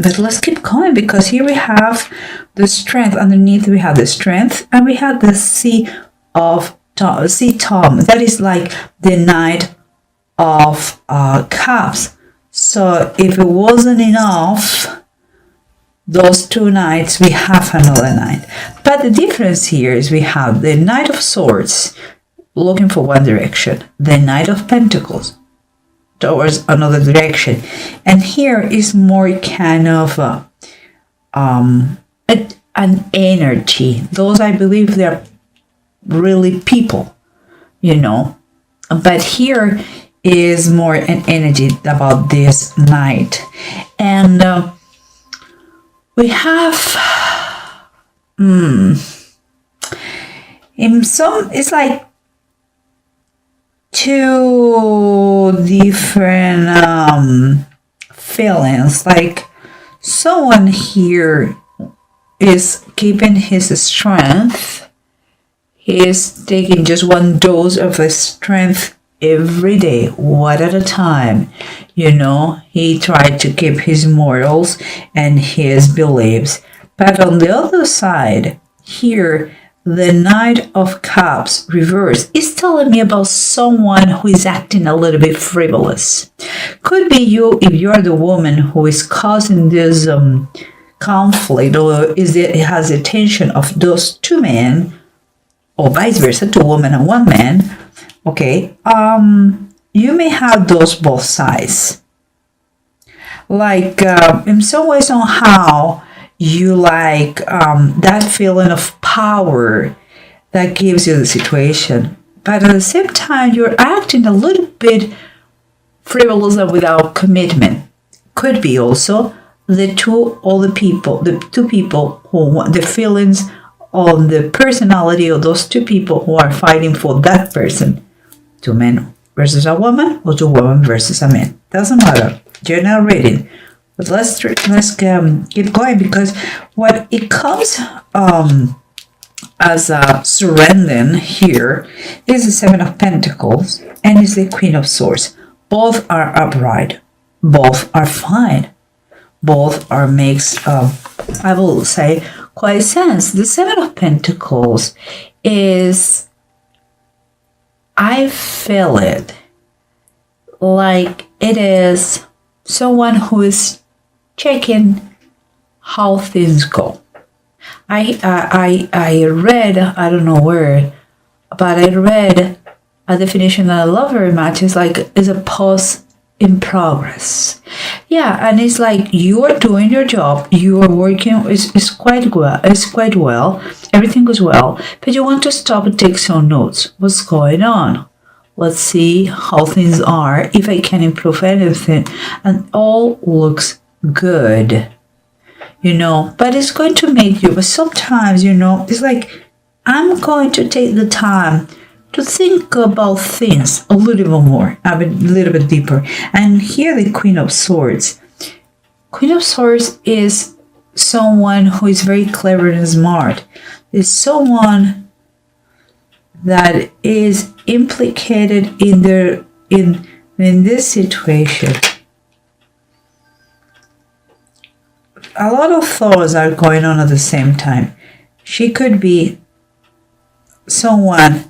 But let's keep going, because here we have the strength. Underneath we have the strength, and we have the sea of Tom. That is like the Knight of Cups. So if it wasn't enough, those two knights, we have another knight. But the difference here is we have the Knight of Swords looking for one direction, the Knight of Pentacles towards another direction, and here is more kind of an energy. Those, I believe, they're really people, you know, but here is more an energy about this knight. And we have in some, it's like two different feelings. Like someone here is keeping his strength. He is taking just one dose of his strength every day, one at a time. You know, he tried to keep his morals and his beliefs. But on the other side, here, the Knight of Cups reverse is telling me about someone who is acting a little bit frivolous. Could be you, if you are the woman who is causing this conflict, or has the attention of those two men, or vice versa, two women and one man. Okay, you may have those both sides. Like in some ways, on how you like that feeling of power that gives you the situation, but at the same time you're acting a little bit frivolous and without commitment. Could be also the two people who want the feelings on the personality of those two people who are fighting for that person. Two men versus a woman, or two women versus a man. Doesn't matter. General reading. But let's keep going, because what it comes as a surrendering here is the Seven of Pentacles and is the Queen of Swords. Both are upright. Both are fine. Both are makes I will say quite sense. The Seven of Pentacles is, I feel it like it is someone who is checking how things go. I read, I don't know where, but I read a definition that I love very much. It's like, it's a pause in progress. Yeah, and it's like you are doing your job, you are working, it's quite well, everything goes well, but you want to stop and take some notes. What's going on? Let's see how things are, if I can improve anything, and all looks good, you know. But it's going to make you, but sometimes, you know, it's like, I'm going to take the time to think about things a little bit more, a little bit deeper. And here the Queen of Swords. Queen of Swords is someone who is very clever and smart. Is someone that is implicated in this situation. A lot of thoughts are going on at the same time. She could be someone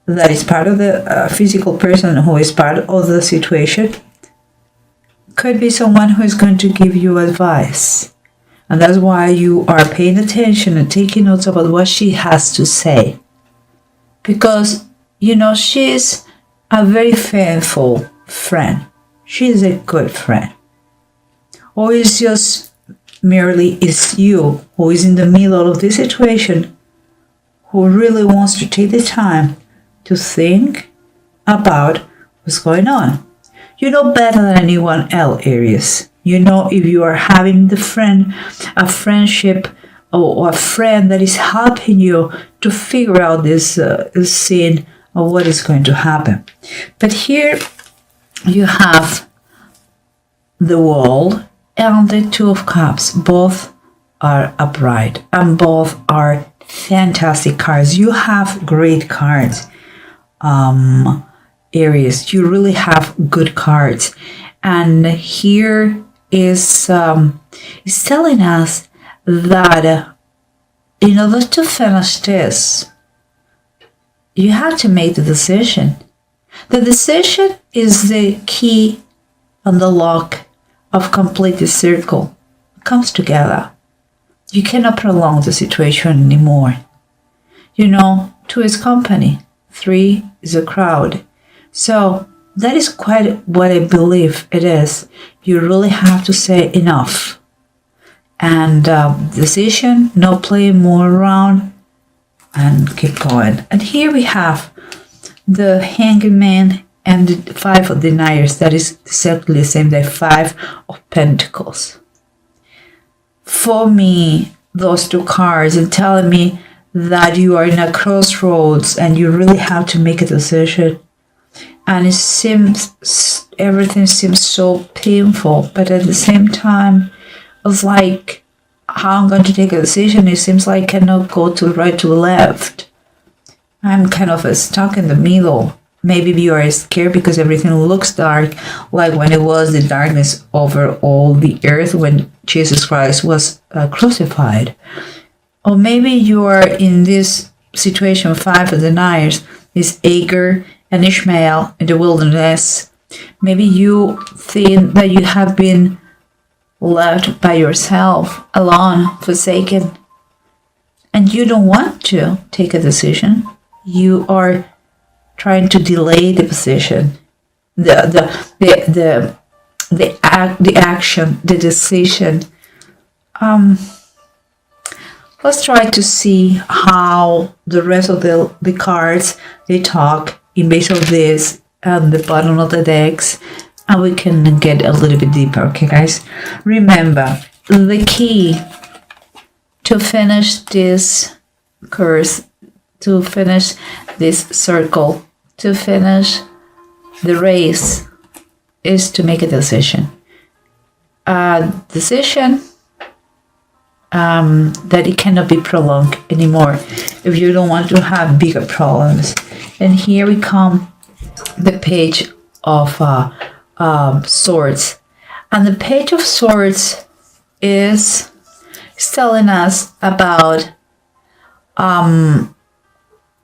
that is part of the physical person who is part of the situation. Could be someone who is going to give you advice. And that's why you are paying attention and taking notes about what she has to say. Because, you know, she's a very faithful friend. She is a good friend. Or it's just merely it's you who is in the middle of this situation, who really wants to take the time to think about what's going on. You know better than anyone else, Aries. You know, if you are having a friendship or a friend that is helping you to figure out this scene of what is going to happen. But here you have the World and the Two of Cups. Both are upright and both are fantastic cards. You have great cards, Aries. You really have good cards. And here is telling us that in order to finish this, you have to make the decision. The decision is the key and the lock of complete the circle. It comes together. You cannot prolong the situation anymore. You know, two is company, three is a crowd. So that is quite what I believe it is. You really have to say enough. And decision, no playing more around, and keep going. And here we have the Hanged Man and the Five of Deniers. That is exactly the same, the Five of Pentacles. For me, those two cards are telling me that you are in a crossroads and you really have to make a decision. And it seems, everything seems so painful, but at the same time, it's like, how I'm going to take a decision, it seems like I cannot go to the right, to the left. I'm kind of stuck in the middle. Maybe you are scared because everything looks dark, like when it was the darkness over all the earth when Jesus Christ was crucified. Or maybe you are in this situation, Five of Deniers, is Agar and Ishmael in the wilderness. Maybe you think that you have been left by yourself, alone, forsaken, and you don't want to take a decision. You are trying to delay the position, the action, the decision. Let's try to see how the rest of the cards they talk in base of this and the bottom of the decks, and we can get a little bit deeper. Okay, guys, remember the key to finish this course, to finish this circle, to finish the race, is to make a decision. A decision that it cannot be prolonged anymore if you don't want to have bigger problems. And here we come, the Page of Swords. And the Page of Swords is telling us about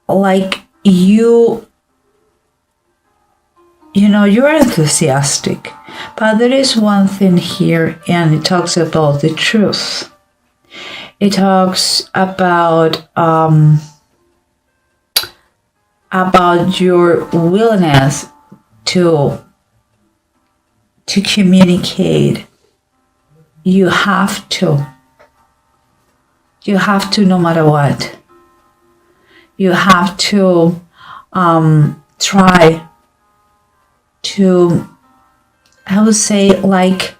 like you know, you're enthusiastic, but there is one thing here, and it talks about the truth. It talks about your willingness to communicate. You have to no matter what. You have to try to, I would say, like,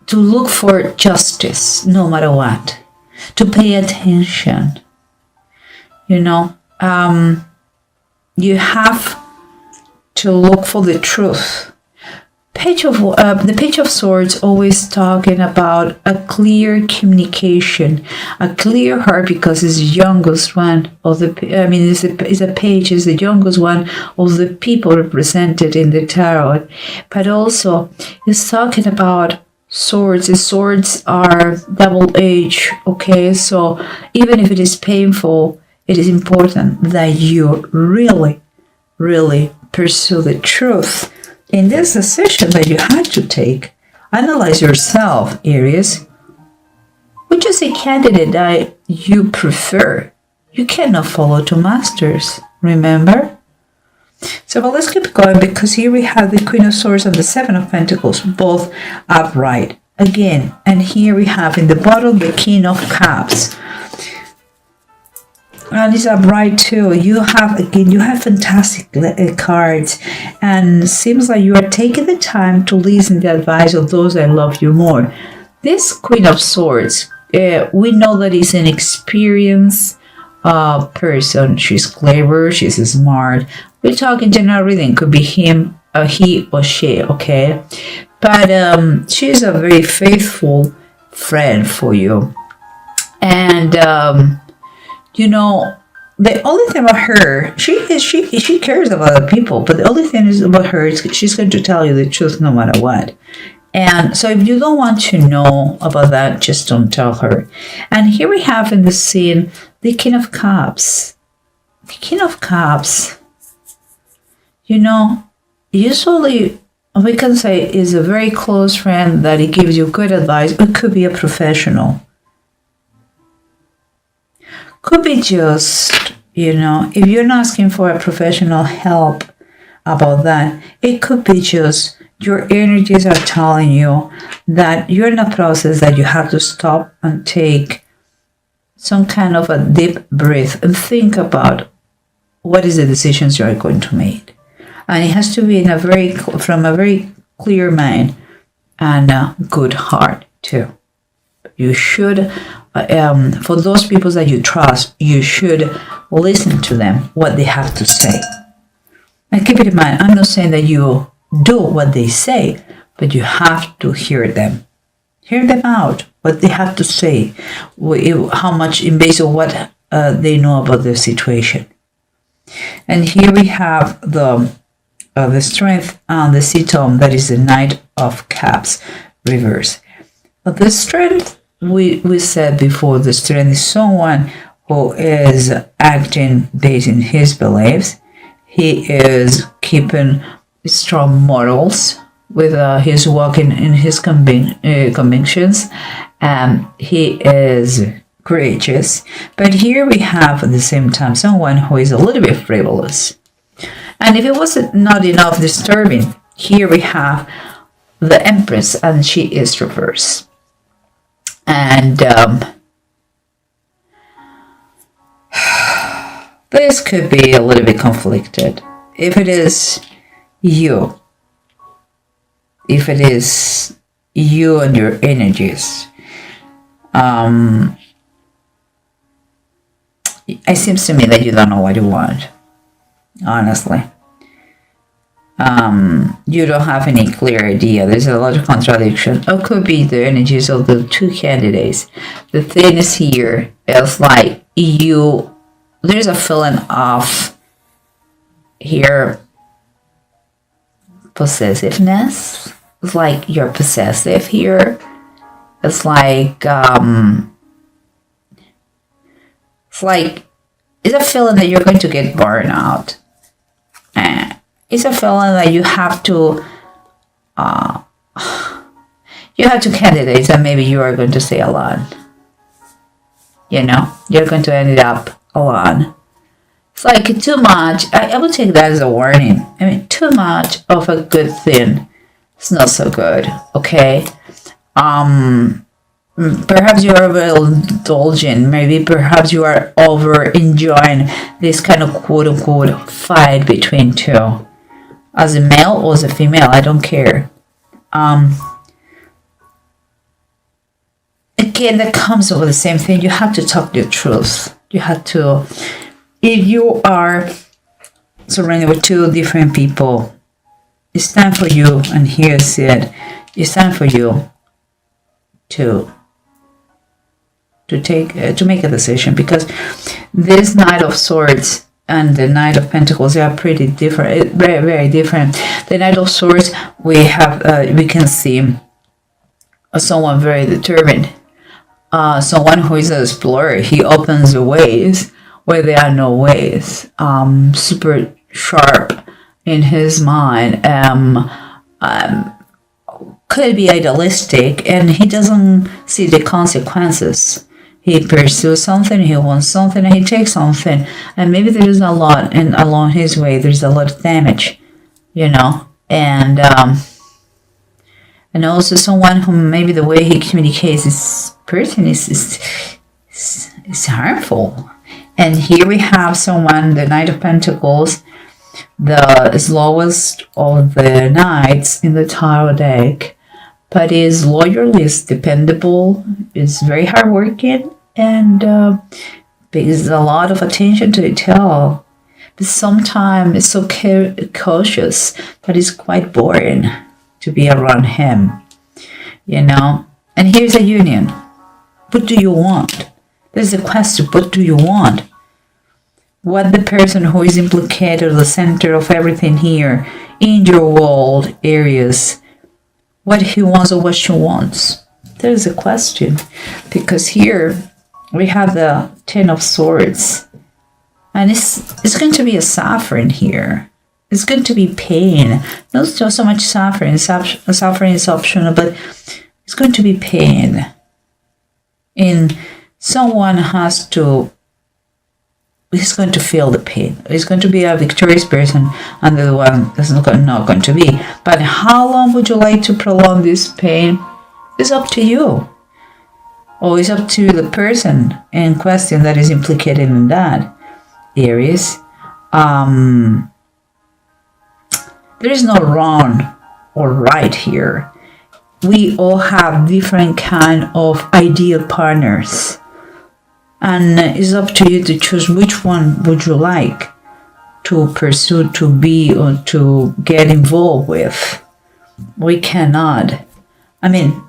to look for justice no matter what, to pay attention. You know, you have to look for the truth. The Page of Swords always talking about a clear communication, a clear heart, because it's the youngest one of the. I mean, is a page is the youngest one of the people represented in the tarot, but also it's talking about swords. The swords are double-edged. Okay, so even if it is painful, it is important that you really, really pursue the truth. In this decision that you had to take, analyze yourself, Aries. Which is a candidate that you prefer? You cannot follow two masters, remember? So, but let's keep going, because here we have the Queen of Swords and the Seven of Pentacles, both upright. Again, and here we have in the bottom the King of Cups. And it's upright too. You have fantastic cards, and it seems like you are taking the time to listen to the advice of those that love you more. This Queen of Swords, we know that is an experienced person. She's clever, she's smart. We're talking general reading, could be him, he or she, okay? But she's a very faithful friend for you. And you know, the only thing about her, she cares about other people, but the only thing is about her is she's going to tell you the truth no matter what. And so if you don't want to know about that, just don't tell her. And here we have in the scene the King of Cups. The King of Cups, you know, usually we can say is a very close friend that he gives you good advice. It could be a professional. Could be just, you know, if you're not asking for a professional help about that, it could be just your energies are telling you that you're in a process that you have to stop and take some kind of a deep breath and think about what is the decisions you are going to make. And it has to be in from a very clear mind and a good heart too. You should, for those people that you trust, you should listen to them, what they have to say. And keep it in mind, I'm not saying that you do what they say, but you have to hear them. Hear them out, what they have to say, how much in base of what they know about the situation. And here we have the strength on the C-tone, that is the Knight of Cups reverse. But the strength, we said before, the strength is someone who is acting based in his beliefs. He is keeping strong morals with his walking in his convictions. He is courageous. But here we have at the same time someone who is a little bit frivolous. And if it was not enough disturbing, here we have the Empress, and she is reversed. And this could be a little bit conflicted. If it is you and your energies, it seems to me that you don't know what you want, honestly. You don't have any clear idea. There's a lot of contradiction. It could be the energies of the two candidates. The thing is here, it's like there's a feeling of here possessiveness. It's like you're possessive here. It's like it's a feeling that you're going to get burned out. It's a feeling that you have to candidates and maybe you are going to stay alone. You know, you're going to end up alone. It's like too much. I would take that as a warning. I mean, too much of a good thing. It's not so good. Okay. Perhaps you are overindulgent. Maybe perhaps you are over enjoying this kind of quote unquote fight between two. As a male or as a female, I don't care. Again, that comes over the same thing. You have to talk your truth. You have to, if you are surrounded with two different people, it's time for you, and here's it, it's time for you to make a decision, because this Knight of Swords and the Knight of Pentacles, they are pretty different, very, very different. The Knight of Swords, we can see someone very determined, someone who is an explorer. He opens the ways where there are no ways, super sharp in his mind, could be idealistic, and he doesn't see the consequences. He pursues something, he wants something, and he takes something. And maybe there is a lot, and along his way, there's a lot of damage, you know. And also someone who maybe the way he communicates this person is harmful. And here we have someone, the Knight of Pentacles, the slowest of the knights in the tarot deck, but is loyal, is dependable, is very hardworking, and pays a lot of attention to detail. But sometimes it's so cautious that it's quite boring to be around him, you know. And here's a union. What do you want? There's a question, what do you want? What the person who is implicated, the center of everything here in your world areas, what he wants or what she wants? There is a question, because here we have the Ten of Swords, and it's going to be a suffering here. It's going to be pain. Not so much suffering. Suffering is optional, but it's going to be pain. And someone he's going to feel the pain. He's going to be a victorious person, and the one that's not going to be. But how long would you like to prolong this pain? It's up to you. Or it's up to the person in question that is implicated in that. Aries. There is no wrong or right here. We all have different kind of ideal partners. And it's up to you to choose which one would you like to pursue, to be, or to get involved with. We cannot. I mean,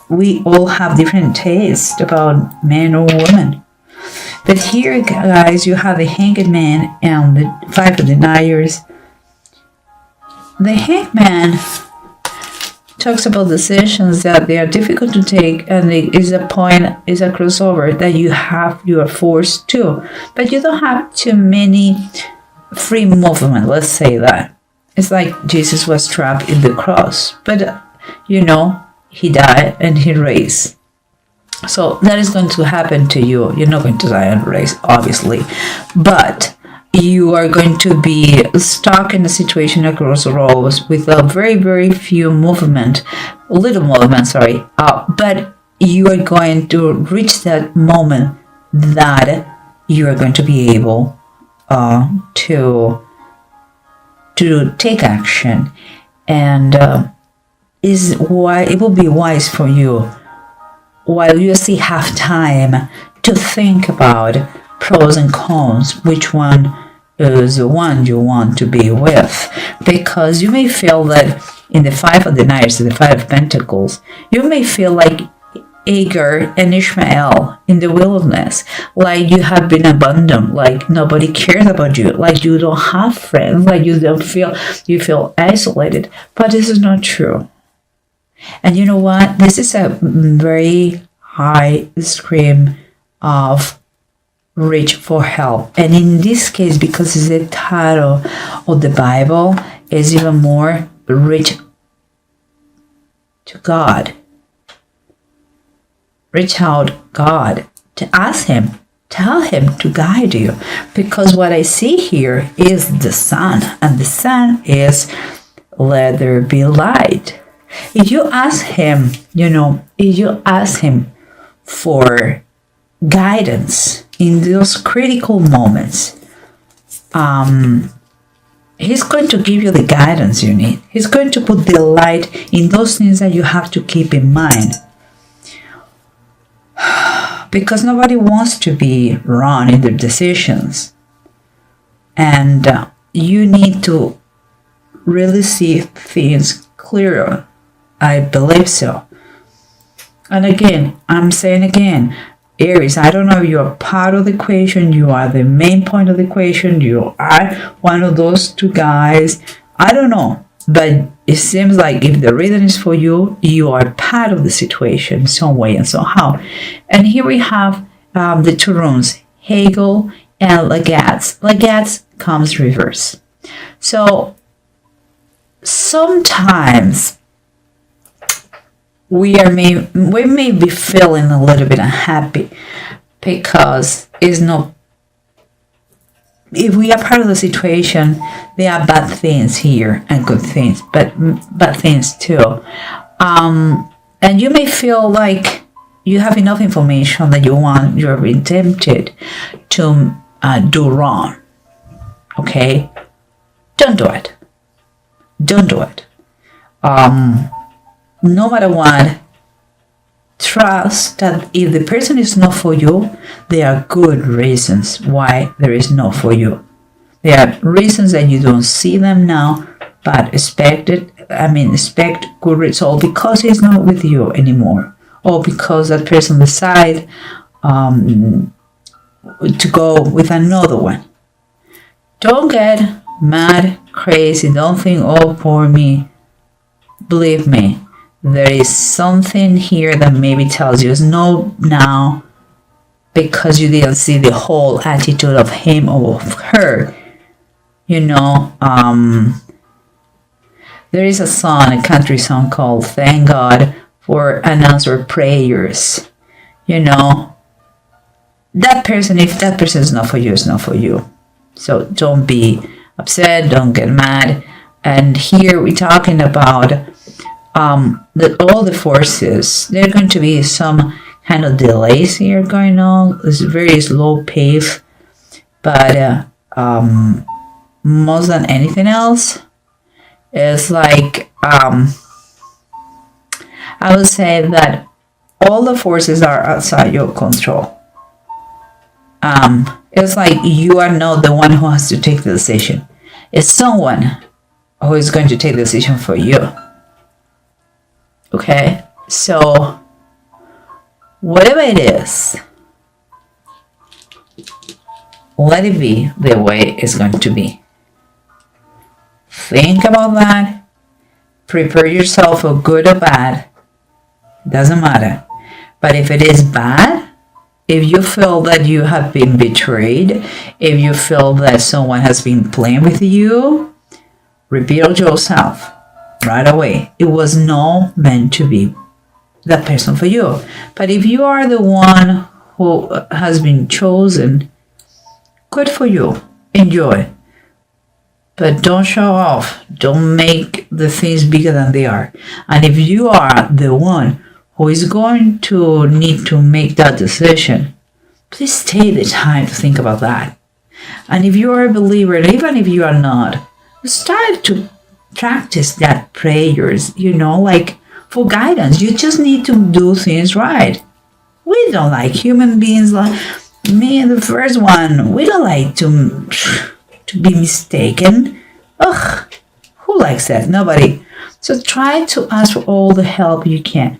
we all have different tastes about men or women. But here, guys, you have the Hanged Man and the Five of Deniers. The Hanged Man talks about decisions that they are difficult to take, and it is a crossover that you are forced to, but you don't have too many free movement. Let's say that it's like Jesus was trapped in the cross, but he died and he raised. So that is going to happen to you. You're not going to die and raise, obviously, but you are going to be stuck in a situation at crossroads with a very, very few little movement, but you are going to reach that moment that you are going to be able to take action, and is why it will be wise for you, while you still have time, to think about pros and cons, which one is the one you want to be with. Because you may feel that in the Five of Deniers, the Five of Pentacles, you may feel like Agar and Ishmael in the wilderness, like you have been abandoned, like nobody cares about you, like you don't have friends, like you feel isolated. But this is not true. And you know what? This is a very high scream of reach for help. And in this case, because it's the title of the Bible, is even more reach to God. Reach out God to ask Him, tell Him to guide you. Because what I see here is the sun, and the sun is let there be light. If you ask Him, if you ask Him for guidance in those critical moments, He's going to give you the guidance you need. He's going to put the light in those things that you have to keep in mind. Because nobody wants to be wrong in their decisions. And you need to really see things clearer. I believe so. And again, I'm saying again, Aries, I don't know if you're part of the equation, you are the main point of the equation, you are one of those two guys, I don't know. But it seems like if the reason is for you, you are part of the situation some way and somehow. And here we have the two runes, Hegel and Lagatz. Lagatz comes reverse. So sometimes we may be feeling a little bit unhappy because it's not. If we are part of the situation, there are bad things here and good things, but bad things too. And you may feel like you have enough information that you're being tempted to do wrong. Okay? Don't do it. Don't do it. No matter what, trust that if the person is not for you, there are good reasons why there is not for you. There are reasons that you don't see them now, but expect good result because he's not with you anymore, or because that person decide to go with another one. Don't get mad, crazy. Don't think, oh, poor me. believe me, there is something here that maybe tells you no now, because you didn't see the whole attitude of him or of her. You know, there is a song, a country song called Thank God for Unanswered Prayers. You know, that person, if that person is not for you, it's not for you. So don't be upset, don't get mad. And here we're talking about that all the forces, there are going to be some kind of delays here going on. It's very slow pace, but most than anything else, it's like I would say that all the forces are outside your control. It's like you are not the one who has to take the decision. It's someone who is going to take the decision for you. Okay? So, whatever it is, let it be the way it's going to be. Think about that. Prepare yourself for good or bad. Doesn't matter. But if it is bad, if you feel that you have been betrayed, if you feel that someone has been playing with you, rebuild yourself right away. It was not meant to be that person for you. But if you are the one who has been chosen, good for you. Enjoy. But don't show off. Don't make the things bigger than they are. And if you are the one who is going to need to make that decision, please take the time to think about that. And if you are a believer, and even if you are not, start to practice that prayers, you know, like for guidance. You just need to do things right. We don't like human beings, like me, the first one. We don't like to be mistaken. Ugh, who likes that? Nobody. So try to ask for all the help you can.